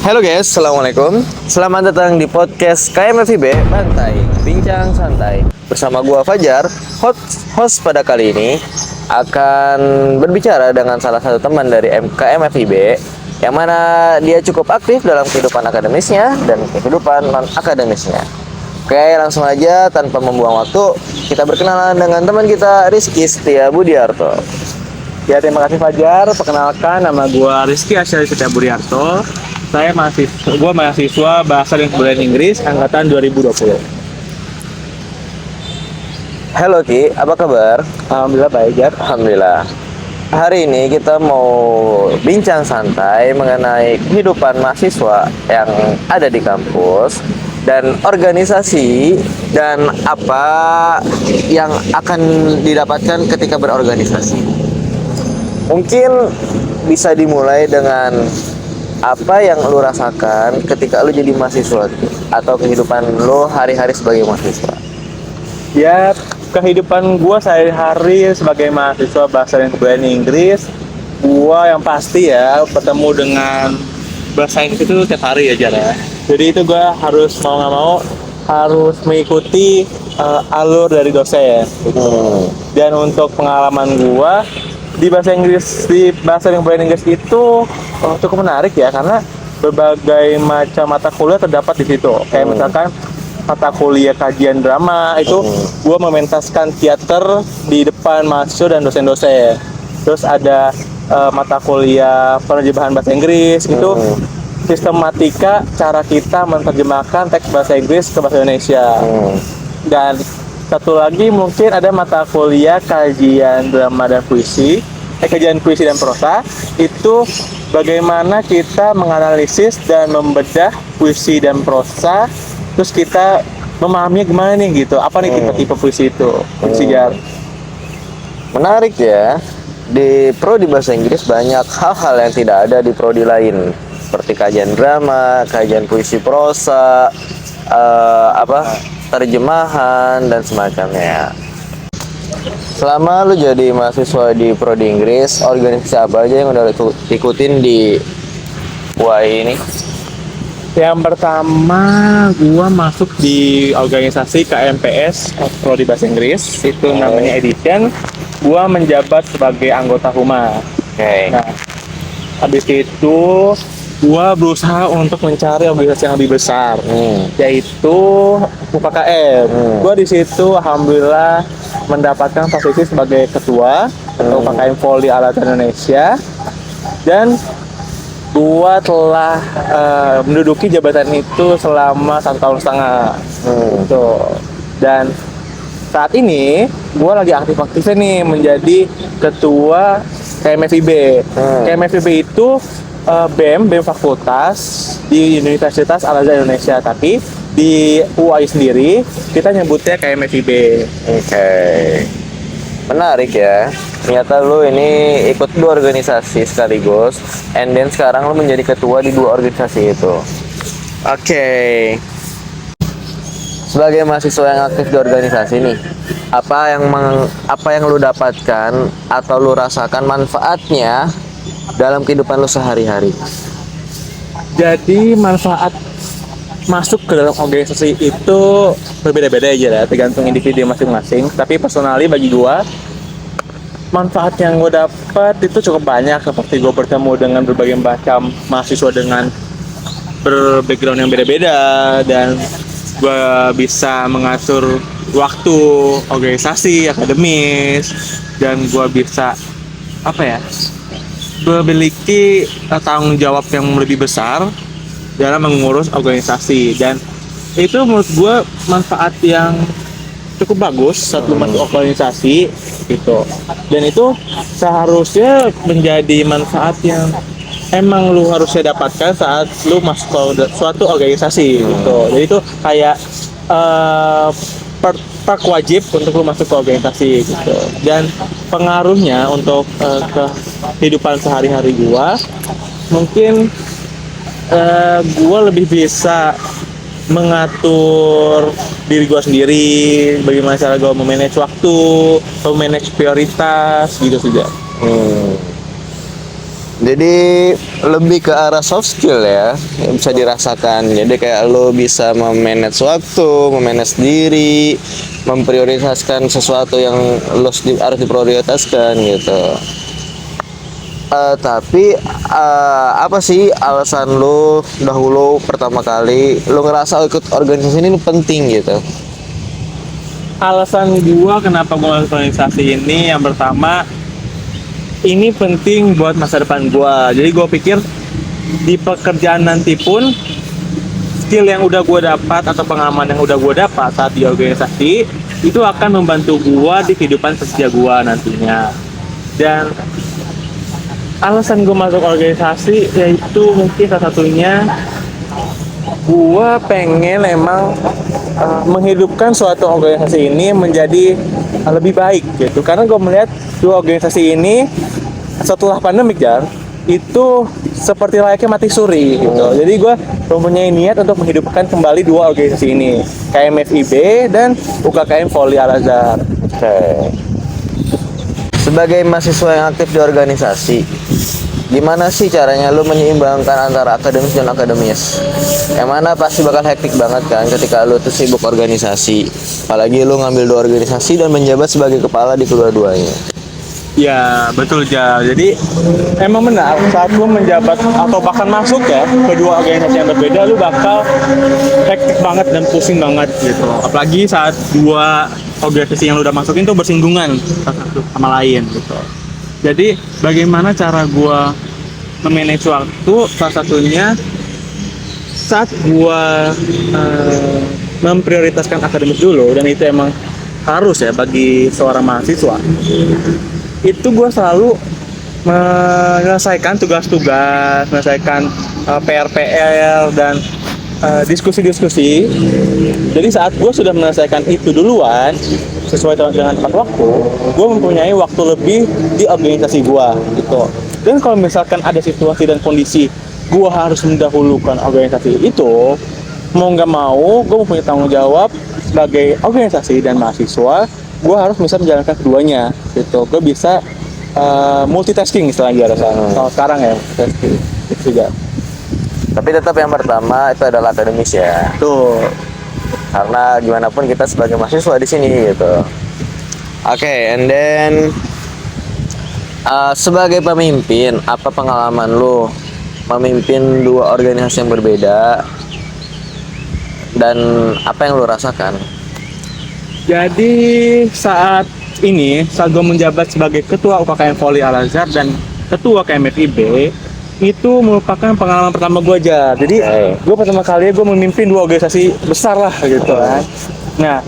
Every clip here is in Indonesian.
Halo guys, Assalamualaikum. Selamat datang di podcast KMFIB Bantai Bincang Santai. Bersama gua Fajar, host pada kali ini akan berbicara dengan salah satu teman dari KMFIB yang mana dia cukup aktif dalam kehidupan akademisnya dan kehidupan non-akademisnya. Oke, langsung aja tanpa membuang waktu, kita berkenalan dengan teman kita Rizky Setia Budiarto. Ya, terima kasih Fajar. Perkenalkan, nama gue Rizky Asyari Setia Budiarto. Gue mahasiswa Bahasa dan Kebudayaan Inggris angkatan 2020. Halo Ki, apa kabar? Alhamdulillah baik, Jar. Alhamdulillah. Hari ini kita mau bincang santai mengenai kehidupan mahasiswa yang ada di kampus dan organisasi dan apa yang akan didapatkan ketika berorganisasi. Mungkin bisa dimulai dengan apa yang lu rasakan ketika lu jadi mahasiswa atau kehidupan lu hari-hari sebagai mahasiswa. Ya, kehidupan gue sehari-hari sebagai mahasiswa Bahasa dan Kebudayaan Inggris, gue yang pasti ya bertemu dengan bahasa Inggris itu tiap hari ya, Jar. Jadi itu gue harus mau nggak mau harus mengikuti alur dari dosen. Dan untuk pengalaman gue di Bahasa dan Kebudayaan Inggris itu cukup menarik ya, karena berbagai macam mata kuliah terdapat di situ. Kayak misalkan mata kuliah kajian drama itu gue mementaskan teater di depan mahasiswa dan dosen-dosen. Terus ada mata kuliah penerjemahan bahasa Inggris itu sistematika cara kita menerjemahkan teks bahasa Inggris ke bahasa Indonesia. Dan satu lagi mungkin ada mata kuliah kajian drama dan kajian puisi dan prosa. Itu bagaimana kita menganalisis dan membedah puisi dan prosa, terus kita memahami gimana nih gitu, apa nih tipe-tipe puisi itu. Menarik ya. Di prodi bahasa Inggris banyak hal-hal yang tidak ada di prodi lain, seperti kajian drama, kajian puisi prosa, terjemahan dan semacamnya. Selama lu jadi mahasiswa di prodi Inggris, organisasi apa aja yang udah ikutin di UI ini? Yang pertama, gua masuk di organisasi KMPS Prodi Bahasa Inggris, itu namanya Edition. Gua menjabat sebagai anggota humas. Nah, habis itu gua berusaha untuk mencari organisasi yang lebih besar, yaitu UKKM. Gua di situ alhamdulillah mendapatkan posisi sebagai ketua UKKM Voli Alatan Indonesia, dan gua telah menduduki jabatan itu selama 1,5 tahun. Dan saat ini gua lagi aktif-aktifnya nih menjadi ketua KMFIB. KMFIB itu BEM fakultas di Universitas Al-Azhar Indonesia, tapi di UI sendiri kita nyebutnya KMFIB. Menarik ya. Ternyata lu ini ikut 2 organisasi sekaligus, and then sekarang lu menjadi ketua di 2 organisasi itu. Sebagai mahasiswa yang aktif di organisasi nih, apa yang lu dapatkan atau lu rasakan manfaatnya dalam kehidupan lu sehari-hari? Jadi manfaat masuk ke dalam organisasi itu berbeda-beda aja ya, tergantung individu masing-masing. Tapi personally bagi gua, manfaat yang gue dapat itu cukup banyak, seperti gue bertemu dengan berbagai macam mahasiswa dengan berbackground yang beda-beda, dan gue bisa mengatur waktu organisasi akademis, dan gue bisa memiliki tanggung jawab yang lebih besar dalam mengurus organisasi. Dan itu menurut gue manfaat yang cukup bagus saat lu masuk organisasi gitu, dan itu seharusnya menjadi manfaat yang emang lu harusnya dapatkan saat lu masuk ke suatu organisasi gitu. Jadi itu kayak perk wajib untuk lu masuk ke organisasi gitu. Dan pengaruhnya untuk kehidupan sehari-hari gua, mungkin gua lebih bisa mengatur diri gue sendiri, bagaimana cara gue memanage waktu, memanage prioritas gitu saja. Jadi lebih ke arah soft skill ya, yang bisa dirasakan. Jadi kayak lo bisa memanage waktu, memanage diri, memprioritaskan sesuatu yang harus diprioritaskan gitu. Tapi apa sih alasan lo dahulu pertama kali lo ngerasa ikut organisasi ini penting gitu? Alasan gua kenapa gua masuk organisasi ini, yang pertama, ini penting buat masa depan gua. Jadi gua pikir di pekerjaan nanti pun skill yang udah gua dapat atau pengalaman yang udah gua dapat saat di organisasi itu akan membantu gua di kehidupan kerja gua nantinya. Dan alasan gua masuk organisasi yaitu mungkin salah satunya gua pengen emang menghidupkan suatu organisasi ini menjadi lebih baik gitu, karena gue melihat dua organisasi ini setelah pandemik itu seperti layaknya mati suri gitu. Jadi gue mempunyai niat untuk menghidupkan kembali dua organisasi ini, KMFIB dan UKKM Volley Al Azhar. Sebagai mahasiswa yang aktif di organisasi, gimana sih caranya lu menyeimbangkan antara akademis dan akademis? Yang mana pasti bakal hektik banget kan ketika lu tuh sibuk organisasi. Apalagi lu ngambil dua organisasi dan menjabat sebagai kepala di kedua-duanya. Ya betul Jadi emang benar saat lu menjabat atau bahkan masuk ya kedua organisasi yang berbeda, lu bakal hektik banget dan pusing banget gitu. Apalagi saat dua organisasi yang lu udah masukin tuh bersinggungan satu sama lain gitu. Jadi bagaimana cara gua memanage waktu? Salah satunya saat gua memprioritaskan akademis dulu, dan itu emang harus ya bagi seorang mahasiswa. Itu gue selalu menyelesaikan tugas-tugas, menyelesaikan PR-PR dan diskusi-diskusi. Jadi saat gue sudah menyelesaikan itu duluan sesuai dengan tepat waktu, gue mempunyai waktu lebih di organisasi gue gitu. Dan kalau misalkan ada situasi dan kondisi gue harus mendahulukan organisasi itu, mau nggak mau gue mempunyai tanggung jawab sebagai organisasi dan mahasiswa. Gue harus bisa menjalankan keduanya gitu. Gue bisa multitasking istilahnya kalau sekarang ya, multitasking itu juga. Tapi tetap yang pertama itu adalah akademis ya. Tuh. Karena gimana pun kita sebagai mahasiswa di sini gitu. Oke, and then sebagai pemimpin, apa pengalaman lu memimpin dua organisasi yang berbeda dan apa yang lu rasakan? Jadi saat gue menjabat sebagai ketua UKKM Volley Al Azhar dan ketua KMFIB, itu merupakan pengalaman pertama gue aja. Jadi gue pertama kali gue memimpin dua organisasi besar lah gitu kan. Nah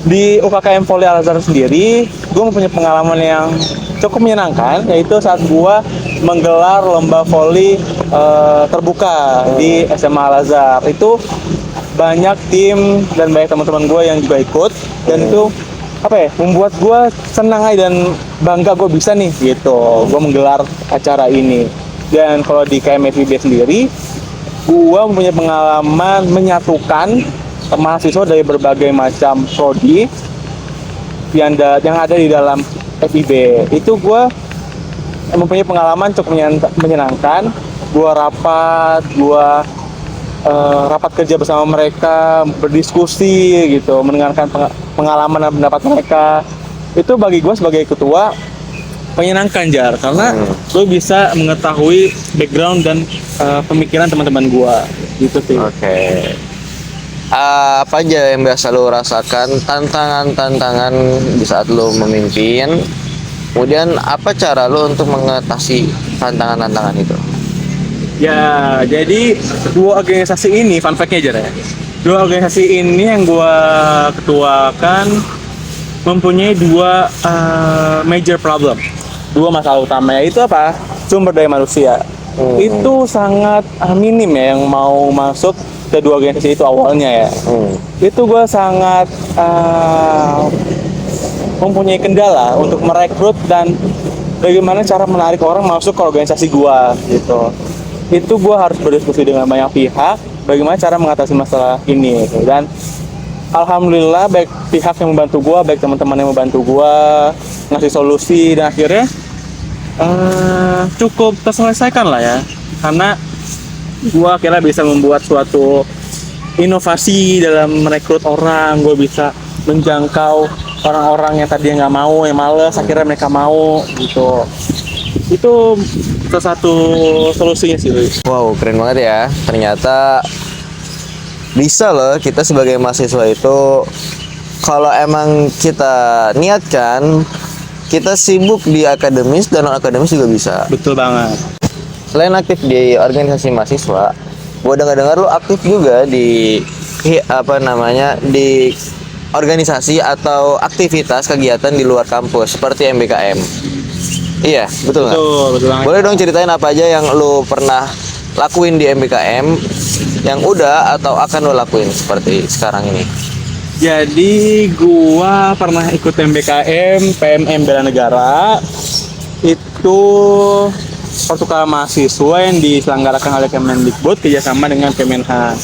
di UKKM Volley Al Azhar sendiri, gue mempunyai pengalaman yang cukup menyenangkan, yaitu saat gue menggelar lomba volley terbuka di SMA Al Azhar. Itu banyak tim dan banyak teman-teman gue yang juga ikut, dan itu membuat gue senang aja dan bangga gue bisa nih gitu, gue menggelar acara ini. Dan kalau di KMFIB sendiri, gue mempunyai pengalaman menyatukan mahasiswa dari berbagai macam prodi yang ada di dalam FIB. Itu gue mempunyai pengalaman cukup menyenangkan. Gue rapat kerja bersama mereka, berdiskusi gitu, mendengarkan pengalaman dan pendapat mereka. Itu bagi gue sebagai ketua menyenangkan karena gue bisa mengetahui background dan pemikiran teman-teman gue gitu sih. Oke. Apa aja yang biasa lo rasakan, tantangan di saat lo memimpin? Kemudian apa cara lo untuk mengatasi tantangan-tantangan itu? Ya, jadi dua organisasi ini, fun fact-nya aja ya. Dua organisasi ini yang gue ketuakan mempunyai dua major problem. Dua masalah utama, yaitu apa? Sumber daya manusia. Itu sangat minim ya yang mau masuk ke dua organisasi itu awalnya ya. Itu gue sangat mempunyai kendala untuk merekrut dan bagaimana cara menarik orang masuk ke organisasi gue gitu. Itu gue harus berdiskusi dengan banyak pihak bagaimana cara mengatasi masalah ini gitu. Dan alhamdulillah baik pihak yang membantu gue, baik teman-teman yang membantu gue ngasih solusi, dan akhirnya cukup terselesaikan lah ya, karena gua akhirnya bisa membuat suatu inovasi dalam merekrut orang. Gue bisa menjangkau orang-orang yang tadi nggak mau, yang males, akhirnya mereka mau gitu. Itu salah satu solusinya sih, Luis. Wow, keren banget ya. Ternyata bisa loh kita sebagai mahasiswa itu, kalau emang kita niatkan, kita sibuk di akademis dan non akademis juga bisa. Betul banget. Selain aktif di organisasi mahasiswa, gue dengar-dengar lu aktif juga di di organisasi atau aktivitas kegiatan di luar kampus seperti MBKM. Iya, betul nggak? Betul banget. Boleh dong ceritain apa aja yang lu pernah lakuin di MBKM, yang udah atau akan lu lakuin seperti sekarang ini? Jadi gua pernah ikut MBKM PMM Bela Negara. Itu pertukaran mahasiswa yang diselenggarakan oleh Kemendikbud kerjasama dengan Kemenhan.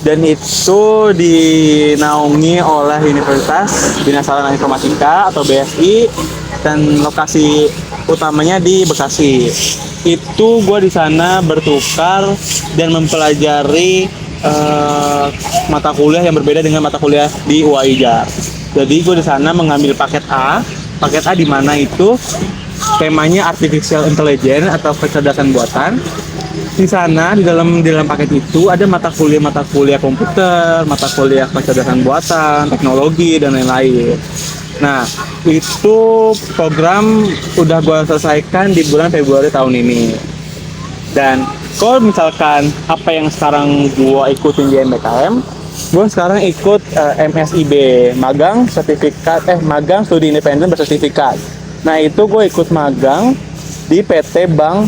Dan itu dinaungi oleh Universitas Bina Sarana Informatika atau BSI, dan lokasi utamanya di Bekasi. Itu gue di sana bertukar dan mempelajari mata kuliah yang berbeda dengan mata kuliah di UAI JAR. Jadi gue di sana mengambil paket A di mana itu temanya artificial intelligence atau kecerdasan buatan. Di sana di dalam paket itu ada mata kuliah komputer, mata kuliah kecerdasan buatan, teknologi dan lain-lain. Nah, itu program udah gue selesaikan di bulan Februari tahun ini. Dan kalau misalkan apa yang sekarang gue ikutin di MBKM, gue sekarang ikut MSIB, magang studi independen bersertifikat. Nah, itu gue ikut magang di PT Bank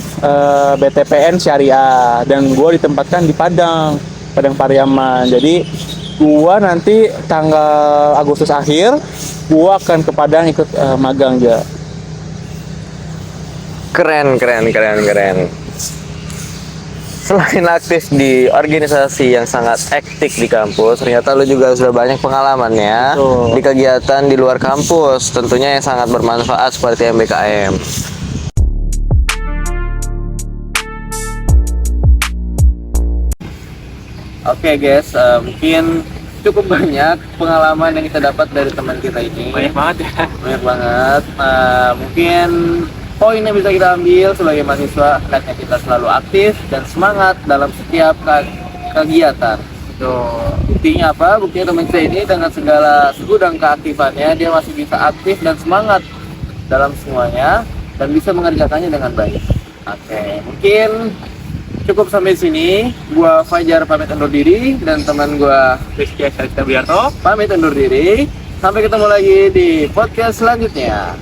BTPN Syariah, dan gue ditempatkan di Padang Pariaman. Jadi gue nanti tanggal Agustus akhir gue akan ke Padang ikut magang aja. Keren. Selain aktif di organisasi yang sangat aktif di kampus, ternyata lu juga sudah banyak pengalamannya di kegiatan di luar kampus, tentunya yang sangat bermanfaat seperti MBKM. Oke guys, mungkin cukup banyak pengalaman yang kita dapat dari teman kita ini. Banyak banget ya. Banyak banget. Mungkin poin yang bisa kita ambil sebagai mahasiswa, hendaknya kita selalu aktif dan semangat dalam setiap kegiatan. Buktinya apa? Buktinya teman kita ini dengan segala segudang keaktifannya, dia masih bisa aktif dan semangat dalam semuanya dan bisa mengerjakannya dengan baik. Oke, mungkin cukup sampai sini. Gua Fajar pamit undur diri dan teman gua Rizky Asyarita Biarto pamit undur diri. Sampai ketemu lagi di podcast selanjutnya.